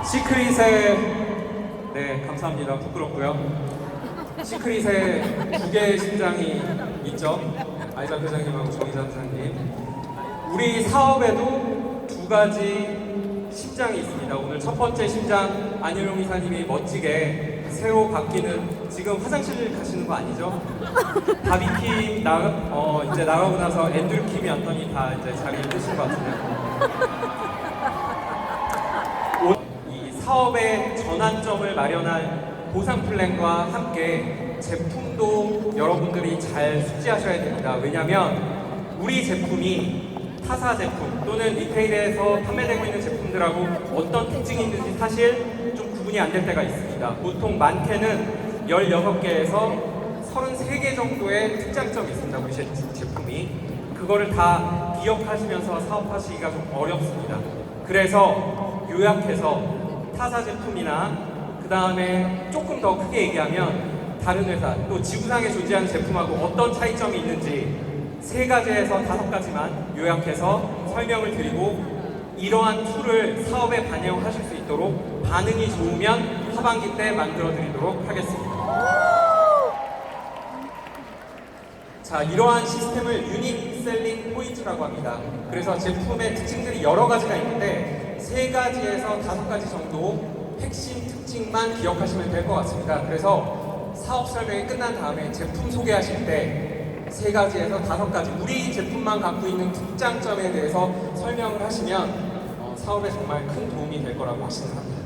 시크릿의 네 감사합니다. 부끄럽고요. 시크릿의 두 개의 심장이 있죠. 아이자 회장님하고 정희자 회장님. 우리 사업에도 두 가지 심장이 있습니다. 오늘 첫 번째 심장 안효용 이사님이 멋지게 새로 바뀌는 지금 화장실 가시는 거 아니죠? 바비킴 이제 나가고 나서 앤드류 킴이 왔더니 다 이제 자리를 뜨신 것 같은데요. 이 사업의 전환점을 마련한 보상 플랜과 함께 제품도 여러분들이 잘 숙지하셔야 됩니다. 왜냐하면 우리 제품이 타사 제품 또는 리테일에서 판매되고 있는 제품들하고 어떤 특징이 있는지 사실 좀 구분이 안 될 때가 있습니다. 보통 많게는 16개에서 33개 정도의 특장점이 있습니다. 우리 제품이. 그거를 다 기억하시면서 사업하시기가 좀 어렵습니다. 그래서 요약해서 타사 제품이나 그 다음에 조금 더 크게 얘기하면 다른 회사 또 지구상에 존재하는 제품하고 어떤 차이점이 있는지 3가지에서 5가지만 요약해서 설명을 드리고 이러한 툴을 사업에 반영하실 수 있도록 반응이 좋으면 하반기 때 만들어 드리도록 하겠습니다. 자, 이러한 시스템을 유닛 셀링 포인트라고 합니다. 그래서 제품의 특징들이 여러 가지가 있는데 3가지에서 5가지 정도 핵심 특징만 기억하시면 될 것 같습니다. 그래서 사업 설명이 끝난 다음에 제품 소개하실 때 3가지에서 5가지 우리 제품만 갖고 있는 특장점에 대해서 설명을 하시면 사업에 정말 큰 도움이 될 거라고 생각합니다.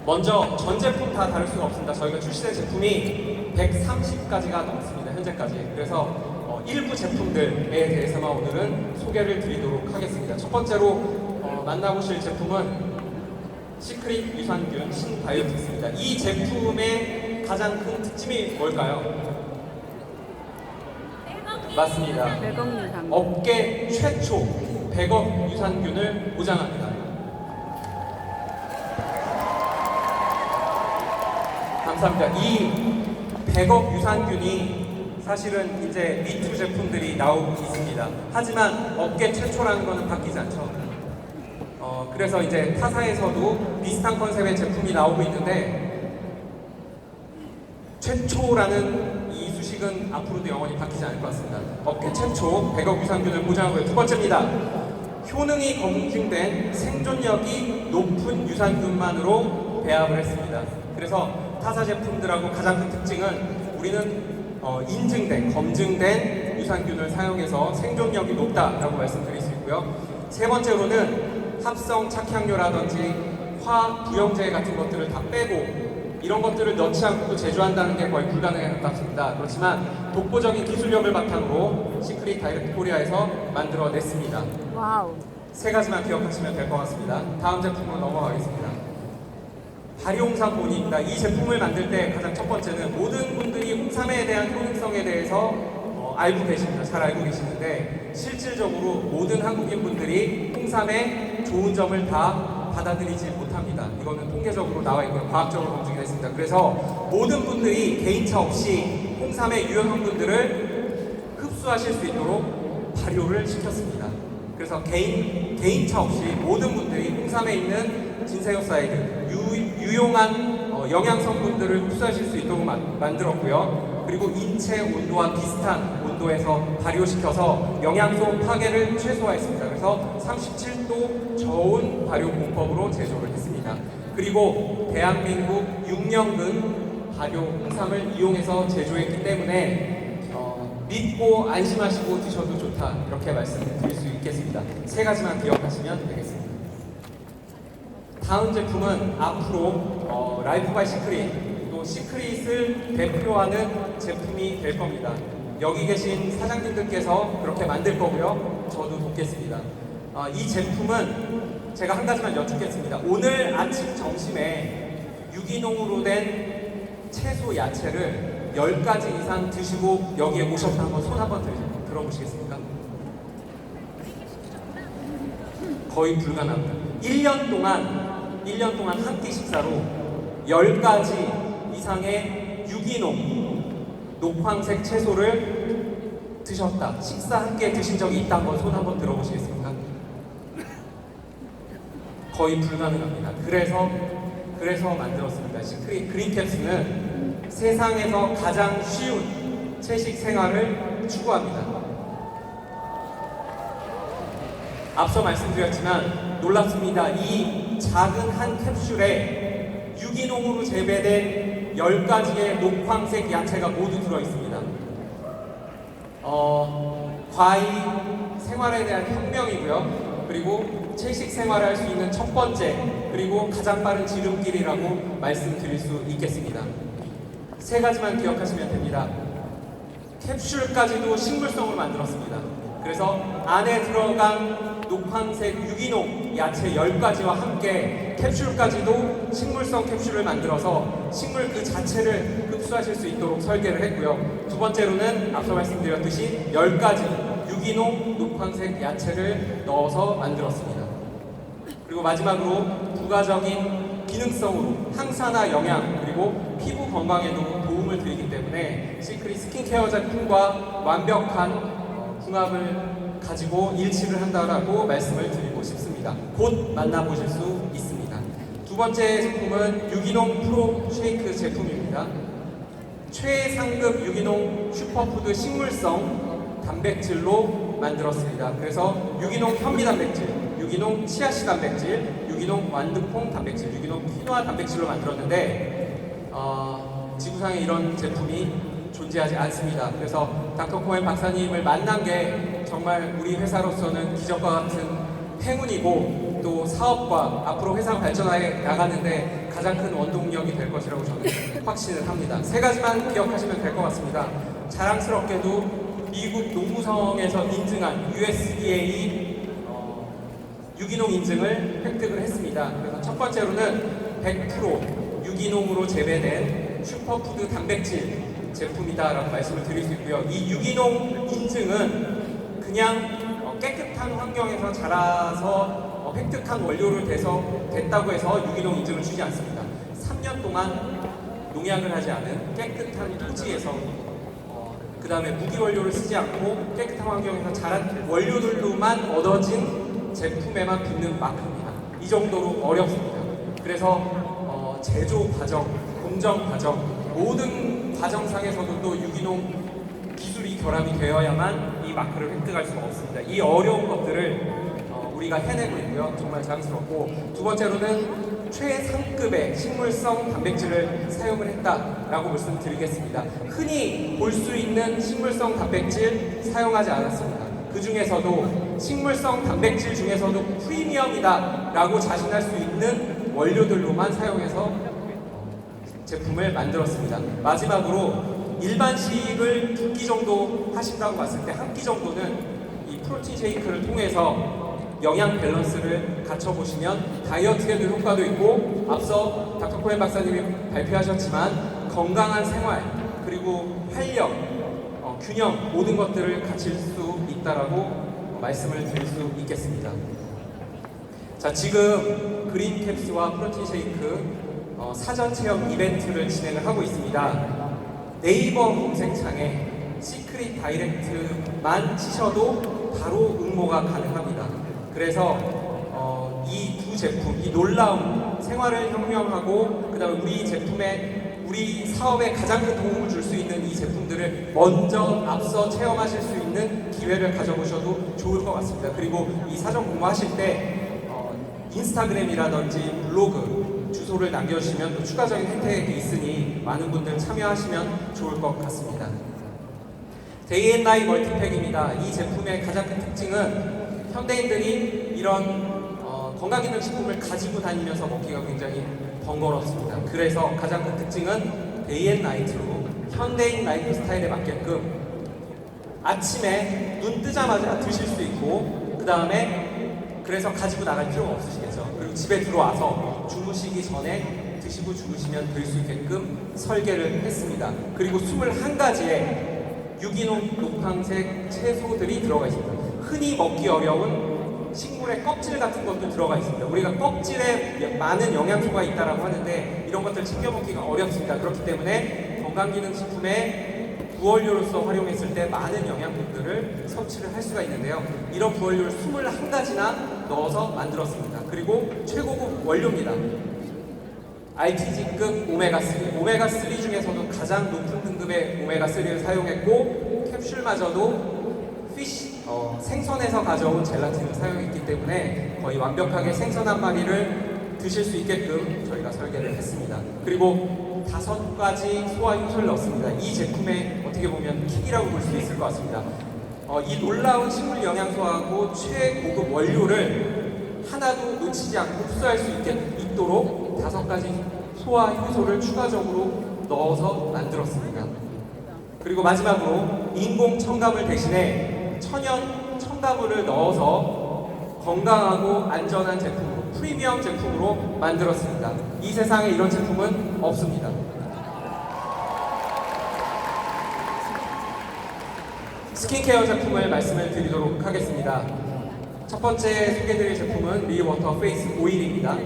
먼저 전 제품 다 다룰 수가 없습니다. 저희가 출시된 제품이 130가지가 넘습니다. 현재까지. 그래서 일부 제품들에 대해서만 오늘은 소개를 드리도록 하겠습니다. 첫 번째로 만나보실 제품은 시크릿 유산균 신바이오틱스입니다. 이 제품의 가장 큰 특징이 뭘까요? 맞습니다. 100억 유산균. 업계 최초 100억 유산균을 보장합니다. 감사합니다. 이 100억 유산균이 사실은 이제 미투 제품들이 나오고 있습니다. 하지만 업계 최초라는 것은 바뀌지 않죠. 그래서 이제 타사에서도 비슷한 컨셉의 제품이 나오고 있는데 최초라는 이 수식은 앞으로도 영원히 바뀌지 않을 것 같습니다. 업계 최초 100억 유산균을 보장하고요. 두 번째입니다. 효능이 검증된 생존력이 높은 유산균만으로 배합을 했습니다. 그래서 타사 제품들하고 가장 큰 특징은 우리는 인증된, 검증된 유산균을 사용해서 생존력이 높다라고 말씀드릴 수 있고요. 세 번째로는 합성 착향료라든지 화부영제 같은 것들을 다 빼고 이런 것들을 넣지 않고 제조한다는 게 거의 불가능에 가깝습니다. 그렇지만 독보적인 기술력을 바탕으로 시크릿 다이렉트 코리아에서 만들어냈습니다. 와우. 3가지만 기억하시면 될 것 같습니다. 다음 제품으로 넘어가겠습니다. 발효홍삼 본입니다. 이 제품을 만들 때 가장 첫 번째는 모든 분들이 홍삼에 대한 효능성에 대해서 알고 계십니다. 잘 알고 계시는데 실질적으로 모든 한국인 분들이 홍삼의 좋은 점을 다 받아들이지 못합니다. 이거는 통계적으로 나와 있고요. 과학적으로 검증이 됐습니다. 그래서 모든 분들이 개인차 없이 홍삼의 유효 성분들을 흡수하실 수 있도록 발효를 시켰습니다. 그래서 개인차 없이 모든 분들이 홍삼에 있는 진세효사이드 유용한 영양 성분들을 흡수하실 수 있도록 만들었고요. 그리고 인체 온도와 비슷한 온도에서 발효시켜서 영양소 파괴를 최소화했습니다. 그래서 37도 저온 발효 공법으로 제조를 했습니다. 그리고 대한민국 6년근 발효 홍삼을 이용해서 제조했기 때문에 믿고 안심하시고 드셔도 좋다 이렇게 말씀드릴 수 있겠습니다. 3가지만 기억하시면 되겠습니다. 다음 제품은 앞으로 라이프 바이 시크릿 또 시크릿을 대표하는 제품이 될 겁니다. 여기 계신 사장님들께서 그렇게 만들 거고요. 저도 돕겠습니다. 이 제품은 제가 한 가지만 여쭙겠습니다. 오늘 아침 점심에 유기농으로 된 채소 야채를 10가지 이상 드시고 여기에 오셨다 한번 손 한번 들어보시겠습니까? 거의 불가능합니다. 1년 동안 한 끼 식사로 10가지 이상의 유기농 녹황색 채소를 드셨다. 식사 함께 드신 적이 있다. 한번 손 한번 들어보시겠습니까? 거의 불가능합니다. 그래서 만들었습니다. 시크릿 그린캡스는 세상에서 가장 쉬운 채식 생활을 추구합니다. 앞서 말씀드렸지만 놀랍습니다. 이 작은 한 캡슐에 유기농으로 재배된 10가지의 녹황색 야채가 모두 들어있습니다. 과일 생활에 대한 혁명이고요. 그리고 채식 생활을 할 수 있는 첫 번째, 그리고 가장 빠른 지름길이라고 말씀드릴 수 있겠습니다. 세 가지만 기억하시면 됩니다. 캡슐까지도 식물성으로 만들었습니다. 그래서 안에 들어간 녹황색 유기농 야채 10가지와 함께 캡슐까지도 식물성 캡슐을 만들어서 식물 그 자체를 흡수하실 수 있도록 설계를 했고요. 두 번째로는 앞서 말씀드렸듯이 10가지 유기농 녹황색 야채를 넣어서 만들었습니다. 그리고 마지막으로 부가적인 기능성으로 항산화 영양 그리고 피부 건강에도 도움을 드리기 때문에 시크릿 스킨케어 제품과 완벽한 궁합을 가지고 일치를 한다라고 말씀을 드리고 싶습니다. 곧 만나보실 수 있습니다. 두 번째 제품은 유기농 프로 쉐이크 제품입니다. 최상급 유기농 슈퍼푸드 식물성 단백질로 만들었습니다. 그래서 유기농 현미 단백질, 유기농 치아씨 단백질, 유기농 완두콩 단백질, 유기농 퀴노아 단백질로 만들었는데 지구상에 이런 제품이 존재하지 않습니다. 그래서 닥터 코엔 박사님을 만난 게 정말 우리 회사로서는 기적과 같은 행운이고 또 사업과 앞으로 회사가 발전해 나가는데 가장 큰 원동력이 될 것이라고 저는 확신을 합니다. 세 가지만 기억하시면 될 것 같습니다. 자랑스럽게도 미국 농무성에서 인증한 USDA 유기농 인증을 획득을 했습니다. 그래서 첫 번째로는 100% 유기농으로 재배된 슈퍼푸드 단백질 제품이다라고 말씀을 드릴 수 있고요. 이 유기농 인증은 그냥 깨끗한 환경에서 자라서 획득한 원료를 됐다고 해서 유기농 인증을 주지 않습니다. 3년 동안 농약을 하지 않은 깨끗한 토지에서 그 다음에 무기원료를 쓰지 않고 깨끗한 환경에서 자란 원료들로만 얻어진 제품에만 붙는 마크입니다. 이 정도로 어렵습니다. 그래서 제조 과정, 공정 과정 모든 과정상에서도 또 유기농 기술이 결합이 되어야만 이 마크를 획득할 수가 없습니다. 이 어려운 것들을 우리가 해내고 있고요. 정말 자랑스럽고 두 번째로는 최상급의 식물성 단백질을 사용을 했다라고 말씀드리겠습니다. 흔히 볼 수 있는 식물성 단백질 사용하지 않았습니다. 그 중에서도 식물성 단백질 중에서도 프리미엄이다라고 자신할 수 있는 원료들로만 사용해서 제품을 만들었습니다. 마지막으로 일반식을 2끼 정도 하신다고 봤을 때 1끼 정도는 이 프로틴 쉐이크를 통해서 영양 밸런스를 갖춰보시면 다이어트에도 효과도 있고 앞서 닥터 코엔 박사님이 발표하셨지만 건강한 생활 그리고 활력, 균형 모든 것들을 갖출 수 있다라고 말씀을 드릴 수 있겠습니다. 자, 지금 그린캡스와 프로틴 쉐이크 사전 체험 이벤트를 진행을 하고 있습니다. 네이버 검색창에 시크릿 다이렉트만 치셔도 바로 응모가 가능합니다. 그래서 이 두 제품, 이 놀라운 생활을 혁명하고 그 다음에 우리 사업에 가장 큰 도움을 줄 수 있는 이 제품들을 먼저 앞서 체험하실 수 있는 기회를 가져보셔도 좋을 것 같습니다. 그리고 이 사전 공모하실 때 인스타그램이라든지 블로그 주소를 남겨주시면 또 추가적인 혜택이 있으니 많은 분들 참여하시면 좋을 것 같습니다. 데이 앤 나이 멀티팩입니다. 이 제품의 가장 큰 특징은 현대인들이 이런 건강기능식품을 가지고 다니면서 먹기가 굉장히 번거롭습니다. 그래서 가장 큰 특징은 데이 앤 나이트로 현대인 라이프 스타일에 맞게끔 아침에 눈 뜨자마자 드실 수 있고 그 다음에 그래서 가지고 나갈 필요가 없으시겠죠. 그리고 집에 들어와서 주무시기 전에 드시고 주무시면 될 수 있게끔 설계를 했습니다. 그리고 21가지의 유기농 녹황색 채소들이 들어가 있습니다. 흔히 먹기 어려운 식물의 껍질 같은 것도 들어가 있습니다. 우리가 껍질에 많은 영양소가 있다고 하는데 이런 것들 챙겨 먹기가 어렵습니다. 그렇기 때문에 건강기능식품의 부원료로서 활용했을 때 많은 영양분들을 섭취를 할 수가 있는데요. 이런 부원료를 21가지나 넣어서 만들었습니다. 그리고 최고급 원료입니다. RTG급 오메가3. 오메가3 중에서도 가장 높은 등급의 오메가3를 사용했고, 캡슐마저도 생선에서 가져온 젤라틴을 사용했기 때문에 거의 완벽하게 생선 한 마리를 드실 수 있게끔 저희가 설계를 했습니다. 그리고 5가지 소화 효소를 넣었습니다. 이 제품의 어떻게 보면 킥이라고 볼 수 있을 것 같습니다. 이 놀라운 식물 영양소하고 최고급 원료를 하나도 놓치지 않고 흡수할 수 있도록 5가지 소화 효소를 추가적으로 넣어서 만들었습니다. 그리고 마지막으로 인공 첨가물 대신에 천연 첨가물을 넣어서 건강하고 안전한 제품으로, 프리미엄 제품으로 만들었습니다. 이 세상에 이런 제품은 없습니다. 스킨케어 제품을 말씀을 드리도록 하겠습니다. 첫 번째 소개드릴 제품은 리워터 페이스 오일입니다.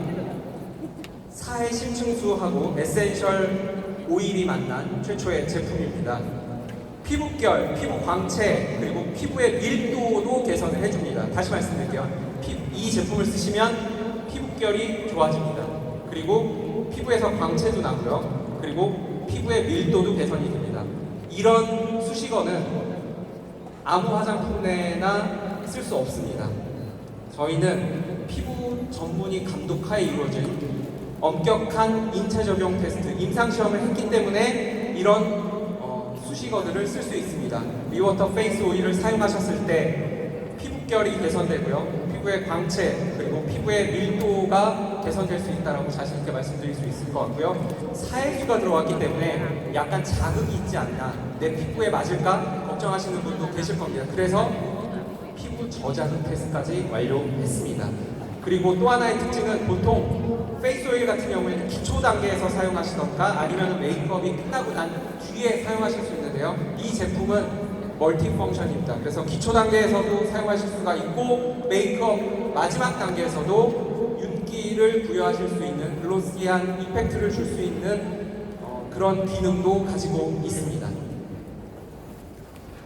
사해 심층수하고 에센셜 오일이 만난 최초의 제품입니다. 피부결, 피부 광채, 그리고 피부의 밀도도 개선을 해줍니다. 다시 말씀드릴게요. 이 제품을 쓰시면 피부결이 좋아집니다. 그리고 피부에서 광채도 나고요. 그리고 피부의 밀도도 개선이 됩니다. 이런 수식어는 아무 화장품에나 쓸 수 없습니다. 저희는 피부 전문의 감독하에 이루어진 엄격한 인체 적용 테스트, 임상시험을 했기 때문에 이런 수식어들을 쓸 수 있습니다. 리워터 페이스 오일을 사용하셨을 때 피부결이 개선되고요. 피부의 광채, 그리고 피부의 밀도가 개선될 수 있다고 자신있게 말씀드릴 수 있을 것 같고요. 사해수가 들어왔기 때문에 약간 자극이 있지 않나, 내 피부에 맞을까 걱정하시는 분도 계실 겁니다. 그래서 피부 저자극 테스트까지 완료했습니다. 그리고 또 하나의 특징은 보통 페이스 오일 같은 경우에는 기초 단계에서 사용하시던가 아니면 메이크업이 끝나고 난 뒤에 사용하실 수 있는데요. 이 제품은 멀티 펑션입니다. 그래서 기초 단계에서도 사용하실 수가 있고 메이크업 마지막 단계에서도 윤기를 부여하실 수 있는 글로시한 이펙트를 줄 수 있는 그런 기능도 가지고 있습니다.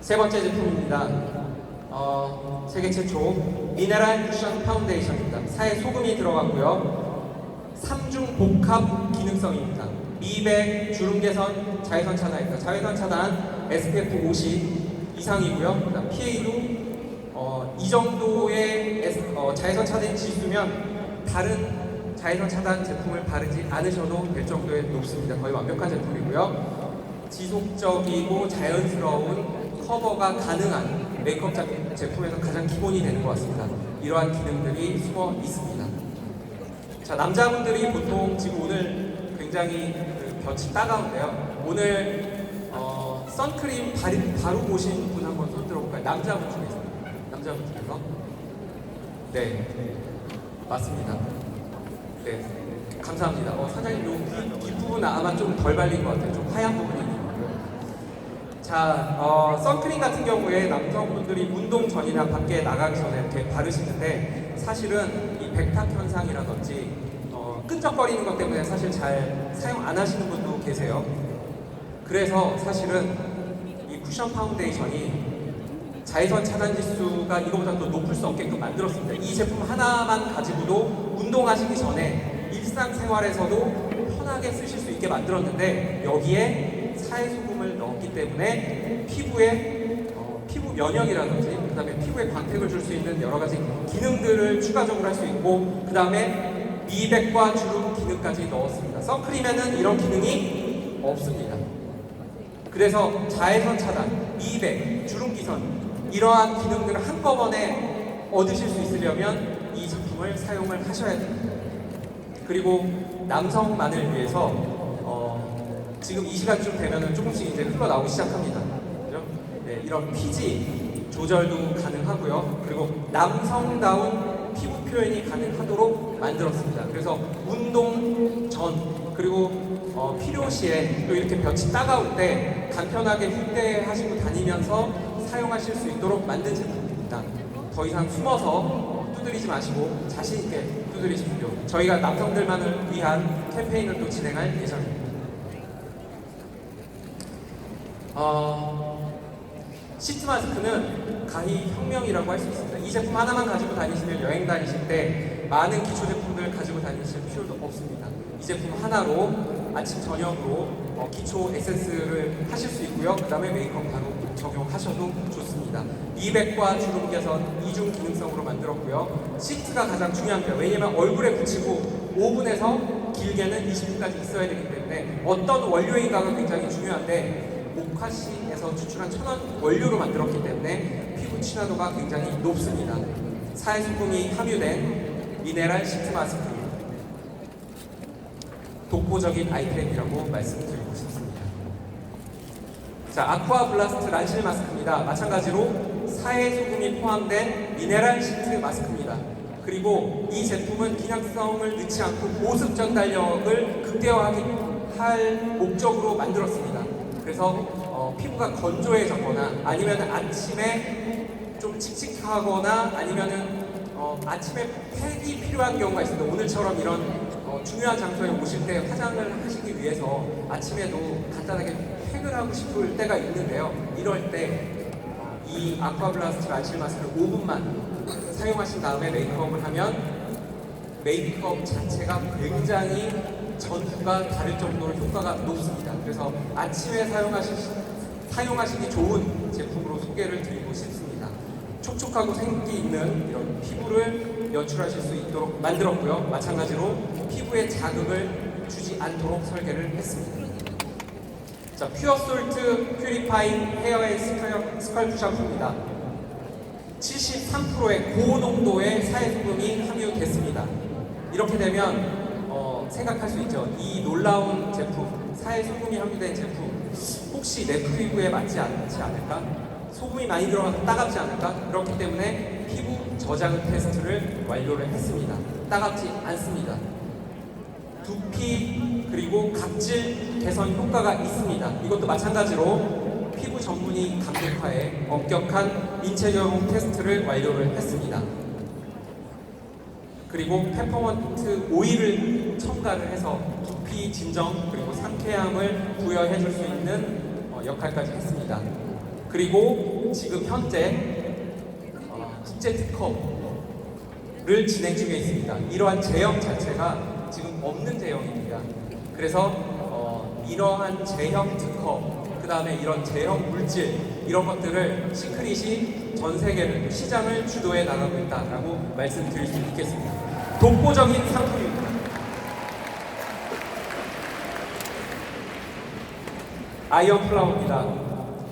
세 번째 제품입니다. 세계 최초 미네랄 쿠션 파운데이션입니다. 사해 소금이 들어갔고요. 3중 복합 기능성입니다. 미백, 주름 개선, 자외선 차단입니다. 자외선 차단 SPF 50 이상이고요. 그다음 PA도 이 정도의 자외선 차단 지수면 다른 자외선 차단 제품을 바르지 않으셔도 될 정도의 높습니다. 거의 완벽한 제품이고요. 지속적이고 자연스러운 커버가 가능한 메이크업 제품에서 가장 기본이 되는 것 같습니다. 이러한 기능들이 숨어 있습니다. 자, 남자분들이 보통 지금 오늘 굉장히 볕이 따가운데요. 오늘 선크림 바르고 오신 분 한번 손 들어볼까요? 남자분 중에서. 네, 맞습니다. 네, 감사합니다. 사장님, 요 뒷부분 아마 좀 덜 발린 것 같아요. 좀 하얀 부분이 있는 것 같아요. 자, 선크림 같은 경우에 남성분들이 운동 전이나 밖에 나가기 전에 이렇게 바르시는데 사실은 이 백탁 현상이라든지 끈적거리는 것 때문에 사실 잘 사용 안 하시는 분도 계세요. 그래서 사실은 이 쿠션 파운데이션이 자외선 차단 지수가 이거보다 더 높을 수 없게끔 만들었습니다. 이 제품 하나만 가지고도 운동하시기 전에 일상생활에서도 편하게 쓰실 수 있게 만들었는데 여기에 사해소금을 넣었기 때문에 피부에 피부 면역이라든지 그 다음에 피부에 광택을 줄 수 있는 여러 가지 기능들을 추가적으로 할 수 있고 그 다음에 미백과 주름 기능까지 넣었습니다. 선크림에는 이런 기능이 없습니다. 그래서 자외선 차단, 미백, 주름 기선 이러한 기능들을 한꺼번에 얻으실 수 있으려면 이 제품을 사용을 하셔야 됩니다. 그리고 남성만을 위해서 지금 이 시간쯤 되면 조금씩 이제 흘러나오기 시작합니다. 그죠? 네, 이런 피지 조절도 가능하고요. 그리고 남성다운 피부 표현이 가능하도록 만들었습니다. 그래서 운동 전 그리고 필요시에 또 이렇게 볕이 따가울 때 간편하게 휴대하시고 다니면서 사용하실 수 있도록 만든 제품입니다. 더 이상 숨어서 두드리지 마시고 자신 있게 두드리십시오. 저희가 남성들만을 위한 캠페인을 또 진행할 예정입니다. 시트 마스크는 가히 혁명이라고 할 수 있습니다. 이 제품 하나만 가지고 다니시면 여행 다니실 때 많은 기초 제품들 가지고 다니실 필요도 없습니다. 이 제품 하나로 아침 저녁으로 기초 에센스를 하실 수 있고요. 그 다음에 메이크업 바로 적용하셔도 좋습니다. 미백과 주름 개선 이중 기능성으로 만들었고요. 시트가 가장 중요합니다. 왜냐면 얼굴에 붙이고 5분에서 길게는 20분까지 있어야 되기 때문에 어떤 원료인가가 굉장히 중요한데, 모카시에서 추출한 천연 원료로 만들었기 때문에 피부 친화도가 굉장히 높습니다. 사회소금이 함유된 미네랄 시트 마스크, 독보적인 아이템이라고 말씀드리고 싶습니다. 자, 아쿠아 블라스트 란실 마스크입니다. 마찬가지로 사회소금이 포함된 미네랄 시트 마스크입니다. 그리고 이 제품은 기능성을 넣지 않고 보습 전달력을 극대화할 목적으로 만들었습니다. 그래서 피부가 건조해졌거나 아니면 아침에 좀 칙칙하거나 아니면은 아침에 팩이 필요한 경우가 있습니다. 오늘처럼 이런 중요한 장소에 오실 때 화장을 하시기 위해서 아침에도 간단하게 팩을 하고 싶을 때가 있는데요. 이럴 때 이 아쿠아블라스트 란실 마스크를 5분만 사용하신 다음에 메이크업을 하면 메이크업 자체가 굉장히 전과 다를 정도로 효과가 높습니다. 그래서 아침에 사용하시기 좋은 제품으로 소개를 드리고 싶습니다. 촉촉하고 생기 있는 이런 피부를 연출하실 수 있도록 만들었고요. 마찬가지로 피부에 자극을 주지 않도록 설계를 했습니다. 자, 퓨어솔트 퓨리파잉 헤어 앤 스컬프 샴푸입니다. 73%의 고농도의 사회소금이 함유됐습니다. 이렇게 되면 생각할 수 있죠. 이 놀라운 제품, 사회소금이 함유된 제품, 혹시 내 피부에 맞지 않지 않을까? 소금이 많이 들어가서 따갑지 않을까? 그렇기 때문에 피부 저장 테스트를 완료를 했습니다. 따갑지 않습니다. 두피 그리고 각질 개선 효과가 있습니다. 이것도 마찬가지로 피부 전문의 감독하에 엄격한 인체 적용 테스트를 완료를 했습니다. 그리고 페퍼먼트 오일을 첨가를 해서 두피 진정 그리고 상쾌함을 부여해 줄 수 있는 역할까지 했습니다. 그리고 지금 현재 국제 특허를 진행 중에 있습니다. 이러한 제형 자체가 지금 없는 제형입니다. 그래서 이러한 제형 특허, 그 다음에 이런 제형 물질, 이런 것들을 시크릿이 전 세계를 시장을 주도해 나가고 있다라고 말씀드릴 수 있겠습니다. 독보적인 상품입니다. 아이언 플라워입니다.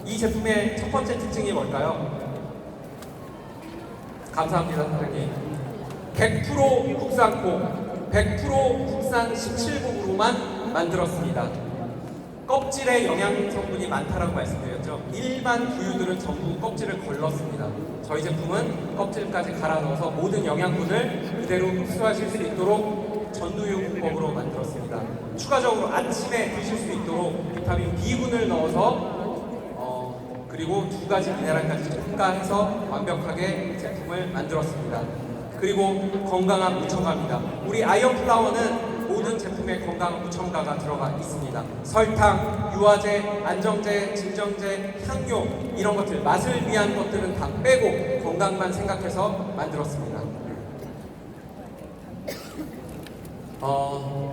이 제품의 첫 번째 특징이 뭘까요? 감사합니다, 사장님. 100% 국산콩, 100% 국산 17곡으로만 만들었습니다. 껍질에 영양 성분이 많다라고 말씀드렸죠. 일반 두유들은 전부 껍질을 걸렀습니다. 저희 제품은 껍질까지 갈아 넣어서 모든 영양분을 그대로 흡수하실 수 있도록 전두유 공법으로 만들었습니다. 추가적으로 아침에 드실 수 있도록 비타민 B군을 넣어서 그리고 2가지 미네랄까지 첨가해서 완벽하게 제품을 만들었습니다. 그리고 건강한 무첨가입니다. 우리 아이언 플라워는 모든 제품에 건강한 무첨가가 들어가 있습니다. 설탕, 유화제, 안정제, 진정제, 향료 이런 것들, 맛을 위한 것들은 다 빼고 건강만 생각해서 만들었습니다.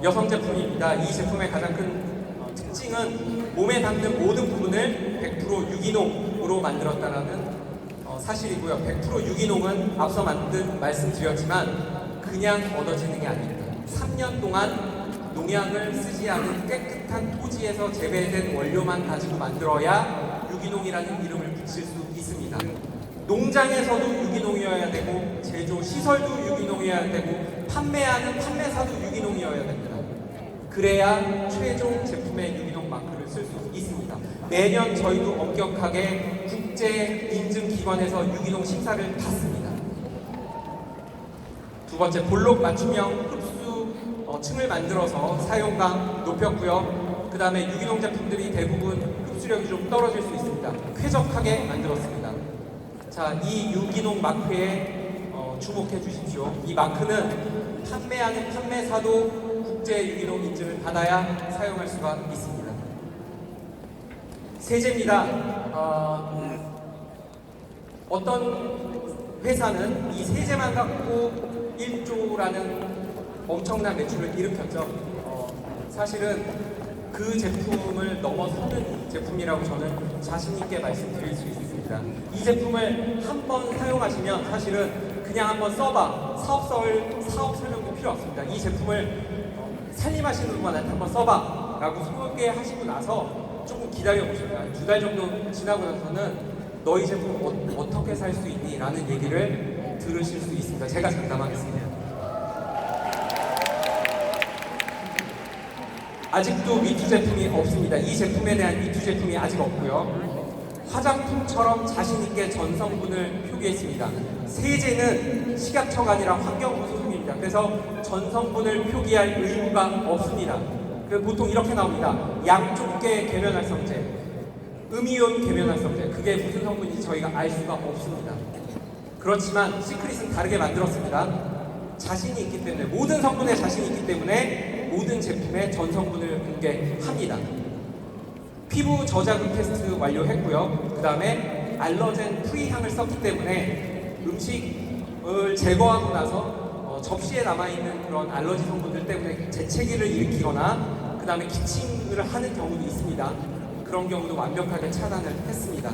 여성 제품입니다. 이 제품의 가장 큰 특징은 몸에 닿는 모든 부분을 100% 유기농으로 만들었다는 사실이고요. 100% 유기농은 앞서 말씀드렸지만 그냥 얻어지는 게 아닙니다. 3년 동안 농약을 쓰지 않은 깨끗한 토지에서 재배된 원료만 가지고 만들어야 유기농이라는 이름을 붙일 수 있습니다. 농장에서도 유기농이어야 되고 제조 시설도 유기농이어야 되고 판매하는 판매사도 유기농이어야 됩니다. 그래야 최종 제품의 유기농 마크를 쓸 수 있습니다. 매년 저희도 엄격하게 국제 인증 기관에서 유기농 심사를 받습니다. 두 번째, 볼록 맞춤형 흡수 층을 만들어서 사용감 높였고요. 그 다음에 유기농 제품들이 대부분 흡수력이 좀 떨어질 수 있습니다. 쾌적하게 만들었습니다. 자, 이 유기농 마크에 주목해 주십시오. 이 마크는 판매하는 판매사도 국제 유기농 인증을 받아야 사용할 수가 있습니다. 세제입니다. 어떤 회사는 이 세제만 갖고 1조라는 엄청난 매출을 일으켰죠. 사실은 그 제품을 넘어서는 제품이라고 저는 자신 있게 말씀드릴 수 있습니다. 이 제품을 한번 사용하시면 사실은 그냥 한번 써봐. 사업 설명도 필요 없습니다. 이 제품을 살림하시는 분한테 한번 써봐 라고 소개하시고 나서 조금 기다려보십니다. 2달 정도 지나고 나서는 너희 제품 어떻게 살 수 있니? 라는 얘기를 들으실 수 있습니다. 제가 장담하겠습니다. 아직도 미투 제품이 없습니다. 이 제품에 대한 미투 제품이 아직 없고요. 화장품처럼 자신있게 전성분을 표기했습니다. 세제는 식약처가 아니라 환경부 소속입니다. 그래서 전성분을 표기할 의무가 없습니다. 그래서 보통 이렇게 나옵니다. 양쪽계 계면활성제, 음이온 계면활성제. 그게 무슨 성분인지 저희가 알 수가 없습니다. 그렇지만 시크릿은 다르게 만들었습니다. 자신이 있기 때문에, 모든 성분에 자신이 있기 때문에 모든 제품의 전성분을 공개합니다. 피부 저자극 테스트 완료했고요. 그 다음에 알러젠 프리 향을 썼기 때문에 음식을 제거하고 나서 접시에 남아있는 그런 알러지 성분들 때문에 재채기를 일으키거나 그 다음에 기침을 하는 경우도 있습니다. 그런 경우도 완벽하게 차단을 했습니다.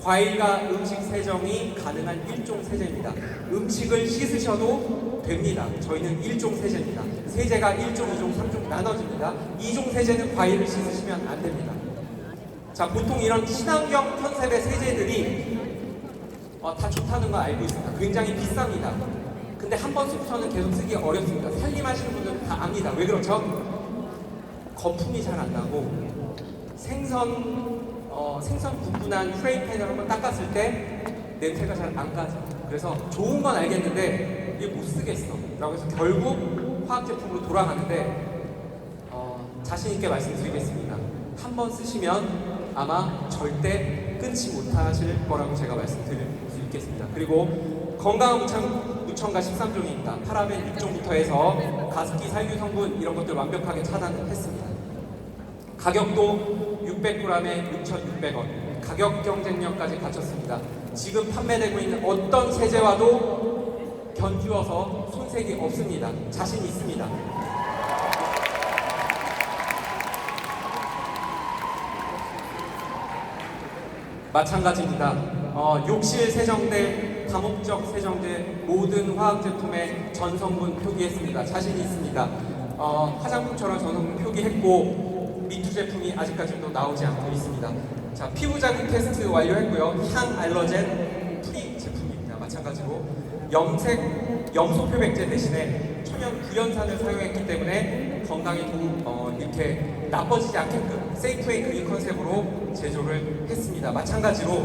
과일과 음식 세정이 가능한 1종 세제입니다. 음식을 씻으셔도 됩니다. 저희는 1종 세제입니다. 세제가 1종, 2종, 3종 나눠집니다. 2종 세제는 과일을 씻으시면 안 됩니다. 자, 보통 이런 친환경 컨셉의 세제들이 다 좋다는 거 알고 있습니다. 굉장히 비쌉니다. 근데 한 번 쓰고서는 계속 쓰기 어렵습니다. 살림하시는 분들은 다 압니다. 왜 그렇죠? 거품이 잘 안 나고 생선 구분한 프라이팬을 한번 닦았을 때 냄새가 잘 안 가죠. 그래서 좋은 건 알겠는데 이게 못 쓰겠어 라고 해서 결국 화학 제품으로 돌아가는데 자신 있게 말씀드리겠습니다. 한 번 쓰시면 아마 절대 끊지 못하실 거라고 제가 말씀드릴 수 있겠습니다. 그리고 건강한 무첨가 13종입니다. 파라벤 6종부터 해서 가습기 살균 성분 이런 것들 완벽하게 차단을 했습니다. 가격도 600g에 6,600원. 가격 경쟁력까지 갖췄습니다. 지금 판매되고 있는 어떤 세제와도 견주어서 손색이 없습니다. 자신 있습니다. 마찬가지입니다. 욕실 세정대, 다목적 세정제 모든 화학 제품에 전성분 표기했습니다. 자신 있습니다. 화장품처럼 전성분 표기했고 미투 제품이 아직까지도 나오지 않고 있습니다. 자, 피부 자극 테스트 완료했고요. 향 알러젠 프리 제품입니다. 마찬가지로 염소 표백제 대신에 천연 구연산을 사용했기 때문에 건강에 이렇게 나빠지지 않게끔 세이프 앤 클린 컨셉으로 제조를 했습니다. 마찬가지로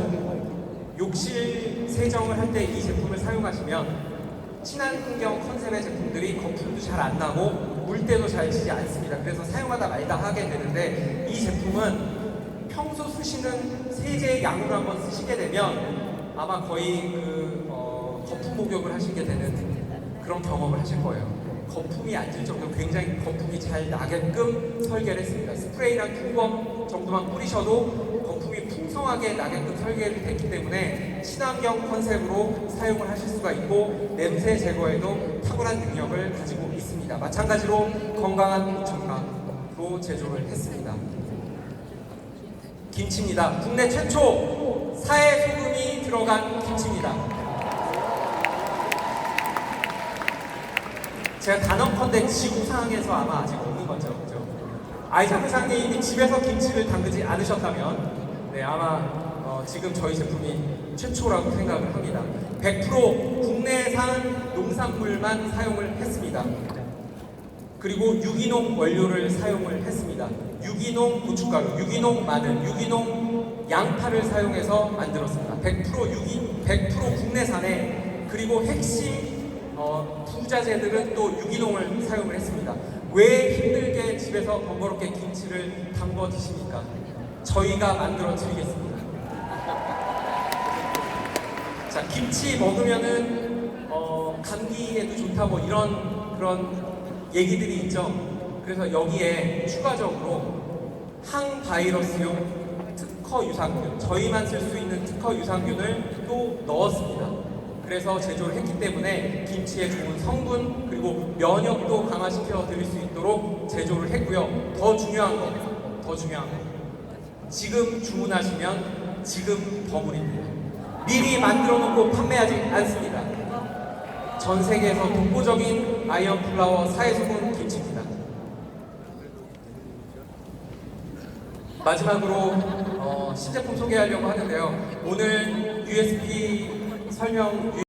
욕실 세정을 할 때 이 제품을 사용하시면 친환경 컨셉의 제품들이 거품도 잘 안 나고 물때도 잘 지지 않습니다. 그래서 사용하다 말다 하게 되는데 이 제품은 평소 쓰시는 세제의 양으로 한번 쓰시게 되면 아마 거의 거품 목욕을 하시게 되는 그런 경험을 하실 거예요. 거품이 안 질 정도로 굉장히 거품이 잘 나게끔 설계를 했습니다. 스프레이랑 큐범 정도만 뿌리셔도 거품이 풍성하게 나게끔 설계를 했기 때문에 친환경 컨셉으로 사용을 하실 수가 있고 냄새 제거에도 탁월한 능력을 가지고 있습니다. 마찬가지로 건강한 무첨가로 제조를 했습니다. 김치입니다. 국내 최초 사해 소금이 들어간 김치입니다. 제가 단언컨대 지구상에서 아마 아직 없는 거죠. 그죠? 아이작 회장님이 집에서 김치를 담그지 않으셨다면 아마 지금 저희 제품이 최초라고 생각을 합니다. 100% 국내산 농산물만 사용을 했습니다. 그리고 유기농 원료를 사용을 했습니다. 유기농 고춧가루, 유기농 마늘, 유기농 양파를 사용해서 만들었습니다. 100% 국내산에 그리고 핵심 부자재들은 또 유기농을 사용을 했습니다. 왜 힘들게 집에서 번거롭게 김치를 담궈 드십니까? 저희가 만들어 드리겠습니다. 자, 김치 먹으면은 감기에도 좋다 뭐 이런 그런 얘기들이 있죠. 그래서 여기에 추가적으로 항바이러스용 특허 유산균, 저희만 쓸 수 있는 특허 유산균을 또 넣었습니다. 그래서 제조를 했기 때문에 김치의 좋은 성분 그리고 면역도 강화시켜 드릴 수 있도록 제조를 했고요. 더 중요한 거, 지금 주문하시면 지금 버무립니다. 미리 만들어 놓고 판매하지 않습니다. 전 세계에서 독보적인 아이언 플라워 사회소금 김치입니다. 마지막으로 신제품 소개하려고 하는데요. 오늘 USB 설명